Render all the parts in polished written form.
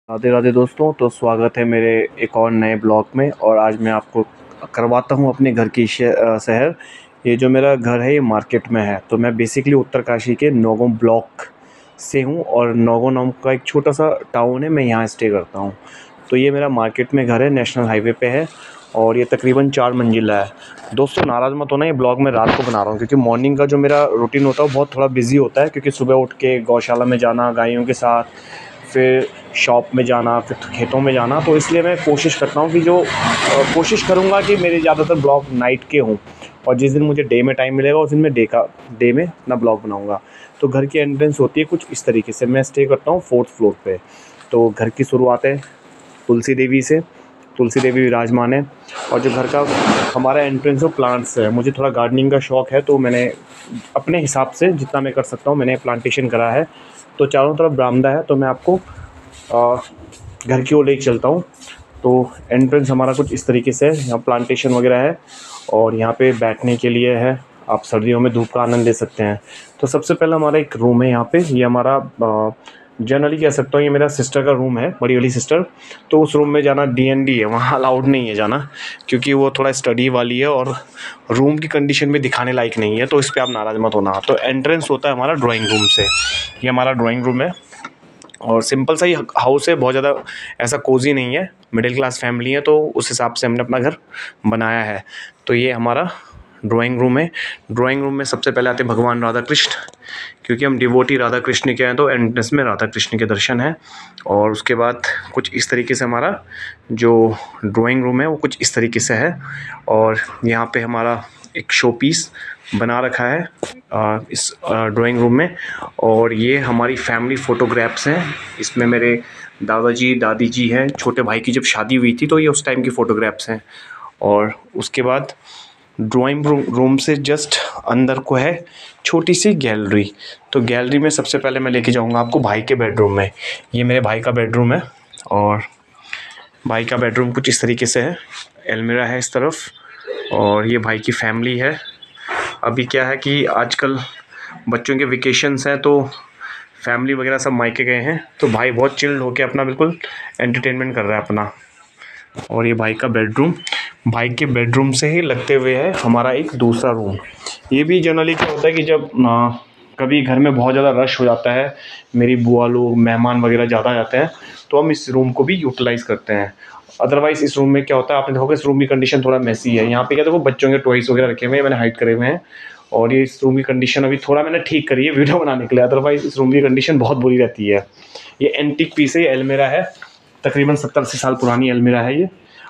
राधे राधे दोस्तों। तो स्वागत है मेरे एक और नए ब्लॉग में। और आज मैं आपको करवाता हूँ अपने घर की शहर। ये जो मेरा घर है ये मार्केट में है। तो मैं बेसिकली उत्तरकाशी के नौगांव ब्लॉक से हूँ और नौगांव नाम का एक छोटा सा टाउन है, मैं यहाँ स्टे करता हूँ। तो ये मेरा मार्केट में घर है, नेशनल हाईवे पे है और ये तकरीबन 4 मंजिला है। दोस्तों नाराज़ मत होना, ये ब्लॉग मैं रात को बना रहा हूँ क्योंकि मॉर्निंग का जो मेरा रूटीन होता है वो बहुत थोड़ा बिजी होता है, क्योंकि सुबह उठ के गौशाला में जाना गायों के साथ, फिर शॉप में जाना, फिर खेतों में जाना। तो इसलिए मैं कोशिश करता हूँ कि कोशिश करूँगा कि मेरे ज़्यादातर ब्लॉग नाइट के हों और जिस दिन मुझे डे में टाइम मिलेगा उस दिन मैं डे में अपना ब्लॉग बनाऊँगा। तो घर की एंट्रेंस होती है कुछ इस तरीके से। मैं स्टे करता हूँ 4th फ्लोर पे। तो घर की शुरुआत है तुलसी देवी से। तुलसी देवी विराजमान है और जो घर का हमारा एंट्रेंस है प्लांट्स है। मुझे थोड़ा गार्डनिंग का शौक़ है तो मैंने अपने हिसाब से जितना मैं कर सकता हूँ मैंने प्लांटेशन करा है। तो चारों तरफ बरामदा है। तो मैं आपको घर की ओर लेके चलता हूँ। तो एंट्रेंस हमारा कुछ इस तरीके से है, यहाँ प्लांटेशन वगैरह है और यहाँ पे बैठने के लिए है, आप सर्दियों में धूप का आनंद ले सकते हैं। तो सबसे पहला हमारा एक रूम है यहाँ पे, ये हमारा जनरली कह सकता हूँ ये मेरा सिस्टर का रूम है, बड़ी वाली सिस्टर। तो उस रूम में जाना DND है, वहाँ अलाउड नहीं है जाना क्योंकि वो थोड़ा स्टडी वाली है और रूम की कंडीशन में दिखाने लायक नहीं है। तो इस पर आप नाराज़ मत होना। तो एंट्रेंस होता है हमारा ड्राइंग रूम से। ये हमारा ड्राइंग रूम है और सिंपल सा ही हाउस है, बहुत ज़्यादा ऐसा कोजी नहीं है, मिडिल क्लास फैमिली है तो उस हिसाब से हमने अपना घर बनाया है। तो ये हमारा ड्राइंग रूम है। ड्राइंग रूम में सबसे पहले आते हैं भगवान राधा कृष्ण, क्योंकि हम डिवोटी राधा कृष्ण के हैं तो एंट्रेंस में राधा कृष्ण के दर्शन है। और उसके बाद कुछ इस तरीके से हमारा जो ड्राइंग रूम है वो कुछ इस तरीके से है। और यहाँ पे हमारा एक शो पीस बना रखा है इस ड्राइंग रूम में। और ये हमारी फैमिली फ़ोटोग्राफ्स हैं। इसमें मेरे दादाजी दादी जी हैं, छोटे भाई की जब शादी हुई थी तो ये उस टाइम की फ़ोटोग्राफ्स हैं। और उसके बाद ड्राइंग रूम से जस्ट अंदर को है छोटी सी गैलरी। तो गैलरी में सबसे पहले मैं लेके जाऊंगा आपको भाई के बेडरूम में। ये मेरे भाई का बेडरूम है और भाई का बेडरूम कुछ इस तरीके से है। अलमीरा है इस तरफ और ये भाई की फैमिली है। अभी क्या है कि आजकल बच्चों के वेकेशंस हैं तो फैमिली वगैरह सब मायके गए हैं, तो भाई बहुत चिल्ड होके अपना बिल्कुल एंटरटेनमेंट कर रहा है अपना। और ये भाई का बेडरूम, भाई के बेडरूम से ही लगते हुए है हमारा एक दूसरा रूम। ये भी जनरली क्या होता है कि जब कभी घर में बहुत ज़्यादा रश हो जाता है, मेरी बुआ लोग मेहमान वगैरह ज़्यादा आ जाते हैं तो हम इस रूम को भी यूटिलाइज़ करते हैं। अदरवाइज़ इस रूम में क्या होता है, आपने देखोगे इस रूम की कंडीशन थोड़ा मेसी है। यहाँ पे क्या देखो बच्चों के टॉयज़ वगैरह रखे हुए हैं, मैंने हाइड करे हुए हैं। और ये इस रूम की कंडीशन अभी थोड़ा मैंने ठीक करी है वीडियो बनाने के लिए, अदरवाइज़ इस रूम की कंडीशन बहुत बुरी रहती है। ये एंटीक पीस है, ये अलमीरा है, तकरीबन 70-80 साल पुरानी अलमीरा है ये,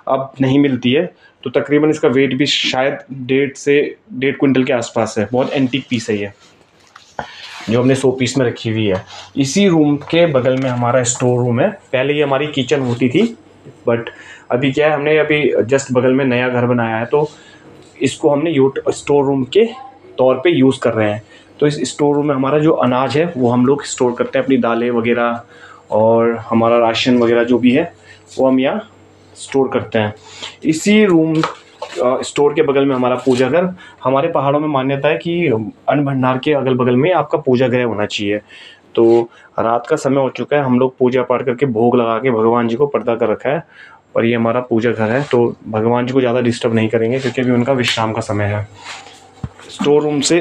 अब नहीं मिलती है। तो तकरीबन इसका वेट भी शायद 1.5 क्विंटल के आसपास है। बहुत एंटीक पीस है ये, जो हमने 100 पीस में रखी हुई है। इसी रूम के बगल में हमारा स्टोर रूम है। पहले ये हमारी किचन होती थी, बट अभी क्या है हमने अभी जस्ट बगल में नया घर बनाया है तो इसको हमने स्टोर रूम के तौर पे यूज़ कर रहे हैं। तो इस स्टोर रूम में हमारा जो अनाज है वो हम लोग स्टोर करते हैं, अपनी दालें वगैरह और हमारा राशन वगैरह जो भी है वो हम यहाँ स्टोर करते हैं। इसी रूम स्टोर के बगल में हमारा पूजा घर। हमारे पहाड़ों में मान्यता है कि अन्न भंडार के अगल बगल में आपका पूजा गृह होना चाहिए। तो रात का समय हो चुका है, हम लोग पूजा पाठ करके भोग लगा के भगवान जी को पर्दा कर रखा है और ये हमारा पूजा घर है। तो भगवान जी को ज़्यादा डिस्टर्ब नहीं करेंगे क्योंकि अभी उनका विश्राम का समय है। स्टोर रूम से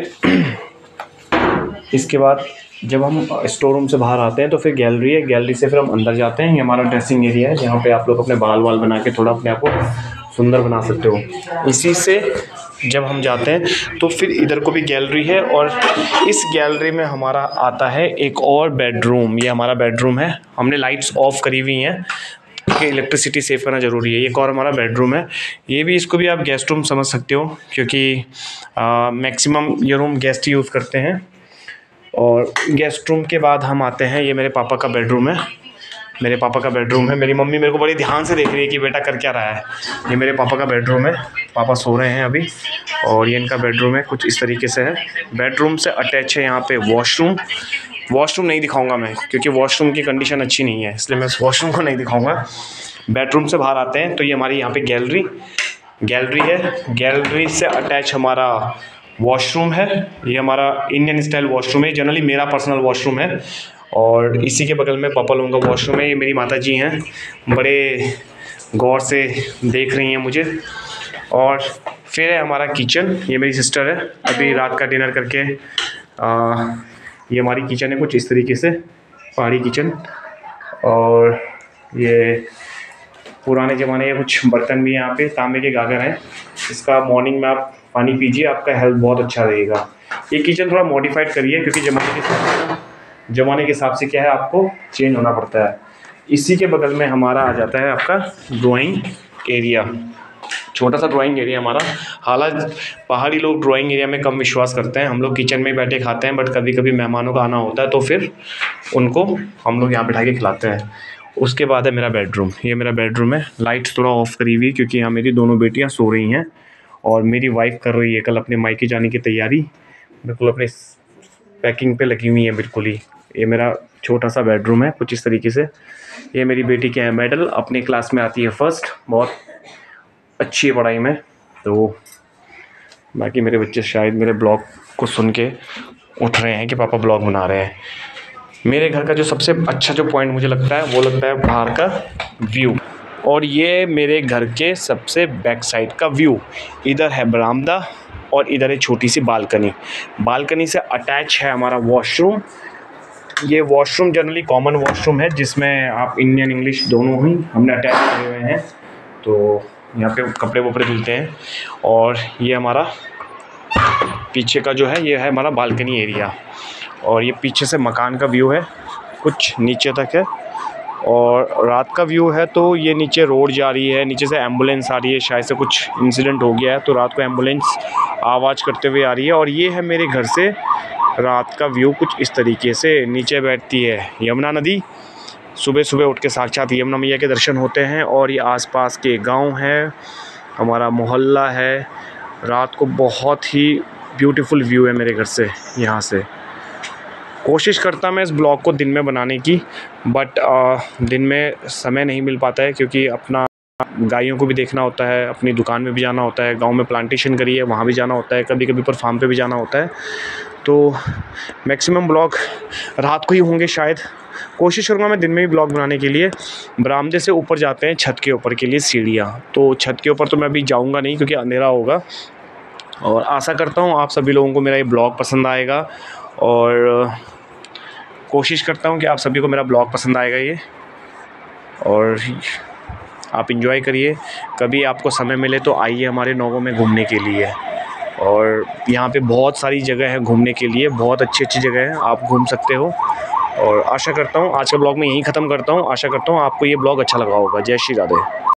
इसके बाद जब हम स्टोर रूम से बाहर आते हैं तो फिर गैलरी है, गैलरी से फिर हम अंदर जाते हैं। ये हमारा ड्रेसिंग एरिया है जहाँ पे आप लोग अपने बाल बना के थोड़ा अपने आप को सुंदर बना सकते हो। इसी से जब हम जाते हैं तो फिर इधर को भी गैलरी है और इस गैलरी में हमारा आता है एक और बेडरूम। ये हमारा बेडरूम है, हमने लाइट्स ऑफ करी हुई हैं कि इलेक्ट्रिसिटी सेव करना ज़रूरी है। एक और हमारा बेडरूम है, ये भी इसको भी आप गेस्ट रूम समझ सकते हो क्योंकि मैक्सिमम ये रूम गेस्ट यूज़ करते हैं। और गेस्ट रूम के बाद हम आते हैं, ये मेरे पापा का बेडरूम है। मेरे पापा का बेडरूम है, मेरी मम्मी मेरे को बड़ी ध्यान से देख रही है कि बेटा कर क्या रहा है। ये मेरे पापा का बेडरूम है, पापा सो रहे हैं अभी। और ये इनका बेडरूम है, कुछ इस तरीके से है। बेडरूम से अटैच है यहाँ पे वॉशरूम। वॉशरूम नहीं दिखाऊंगा मैं क्योंकि वॉशरूम की कंडीशन अच्छी नहीं है, इसलिए मैं वॉशरूम को नहीं दिखाऊंगा। बेडरूम से बाहर आते हैं तो ये हमारी यहाँ पे गैलरी है। गैलरी से अटैच हमारा वॉशरूम है। ये हमारा इंडियन स्टाइल वॉशरूम है, जनरली मेरा पर्सनल वॉशरूम है। और इसी के बगल में पापा लोगों का वॉशरूम है। ये मेरी माता जी हैं, बड़े गौर से देख रही हैं मुझे। और फिर है हमारा किचन, ये मेरी सिस्टर है, अभी रात का डिनर करके ये हमारी किचन है कुछ इस तरीके से, पहाड़ी किचन। और ये पुराने ज़माने के कुछ बर्तन भी यहाँ पे तांबे के गागर हैं। इसका मॉर्निंग में आप पानी पीजिए, आपका हेल्थ बहुत अच्छा रहेगा। ये किचन थोड़ा मॉडिफाइड करिए क्योंकि ज़माने के हिसाब से क्या है, आपको चेंज होना पड़ता है। इसी के बगल में हमारा आ जाता है आपका ड्राइंग एरिया, छोटा सा ड्राइंग एरिया हमारा। हालांकि पहाड़ी लोग ड्राइंग एरिया में कम विश्वास करते हैं, हम लोग किचन में बैठे खाते हैं, बट कभी कभी मेहमानों का आना होता है तो फिर उनको हम लोग यहाँ बैठा के खिलाते हैं। उसके बाद है मेरा बेडरूम, ये मेरा बेडरूम है। लाइट थोड़ा ऑफ करी हुई क्योंकि यहाँ मेरी दोनों बेटियाँ सो रही हैं और मेरी वाइफ कर रही है कल अपने मायके जाने की तैयारी, बिल्कुल अपने पैकिंग पे लगी हुई है बिल्कुल ही। ये मेरा छोटा सा बेडरूम है कुछ इस तरीके से। ये मेरी बेटी के हैं मेडल, अपने क्लास में आती है फर्स्ट, बहुत अच्छी है पढ़ाई में। तो बाकी मेरे बच्चे शायद मेरे ब्लॉग को सुन के उठ रहे हैं कि पापा ब्लॉग बना रहे हैं। मेरे घर का जो सबसे अच्छा जो पॉइंट मुझे लगता है वो लगता है बाहर का व्यू। और ये मेरे घर के सबसे बैक साइड का व्यू। इधर है बरामदा और इधर है छोटी सी बालकनी। बालकनी से अटैच है हमारा वॉशरूम। ये वॉशरूम जनरली कॉमन वॉशरूम है जिसमें आप इंडियन इंग्लिश दोनों ही हमने अटैच करे हुए हैं, तो यहाँ पे कपड़े वपड़े धुलते हैं। और ये हमारा पीछे का जो है ये है हमारा बालकनी एरिया। और ये पीछे से मकान का व्यू है, कुछ नीचे तक है। और रात का व्यू है तो ये नीचे रोड जा रही है, नीचे से एम्बुलेंस आ रही है, शायद से कुछ इंसिडेंट हो गया है तो रात को एम्बुलेंस आवाज़ करते हुए आ रही है। और ये है मेरे घर से रात का व्यू कुछ इस तरीके से। नीचे बैठती है यमुना नदी, सुबह सुबह उठ के साक्षात यमुना मैया के दर्शन होते हैं। और ये आसपास के गांव हैं, हमारा मोहल्ला है। रात को बहुत ही ब्यूटीफुल व्यू है मेरे घर से यहाँ से। कोशिश करता मैं इस ब्लॉग को दिन में बनाने की, बट दिन में समय नहीं मिल पाता है क्योंकि अपना गायों को भी देखना होता है, अपनी दुकान में भी जाना होता है, गांव में प्लांटेशन करी है वहाँ भी जाना होता है, कभी कभी पर फार्म पे भी जाना होता है। तो मैक्सिमम ब्लॉग रात को ही होंगे शायद। कोशिश करूँगा मैं दिन में भी ब्लॉग बनाने के लिए। बरामदे से ऊपर जाते हैं छत के ऊपर के लिए सीढ़ियाँ, तो छत के ऊपर तो मैं अभी जाऊँगा नहीं क्योंकि अंधेरा होगा। और आशा करता हूँ आप सभी लोगों को मेरा ये ब्लॉग पसंद आएगा और कोशिश करता हूँ कि आप सभी को मेरा ब्लॉग पसंद आएगा ये, और आप एंजॉय करिए। कभी आपको समय मिले तो आइए हमारे नौगों में घूमने के लिए। और यहाँ पे बहुत सारी जगह है घूमने के लिए, बहुत अच्छी अच्छी जगह है, आप घूम सकते हो। और आशा करता हूँ आज का ब्लॉग मैं यहीं ख़त्म करता हूँ। आशा करता हूँ आपको ये ब्लॉग अच्छा लगा होगा। जय श्री राधे।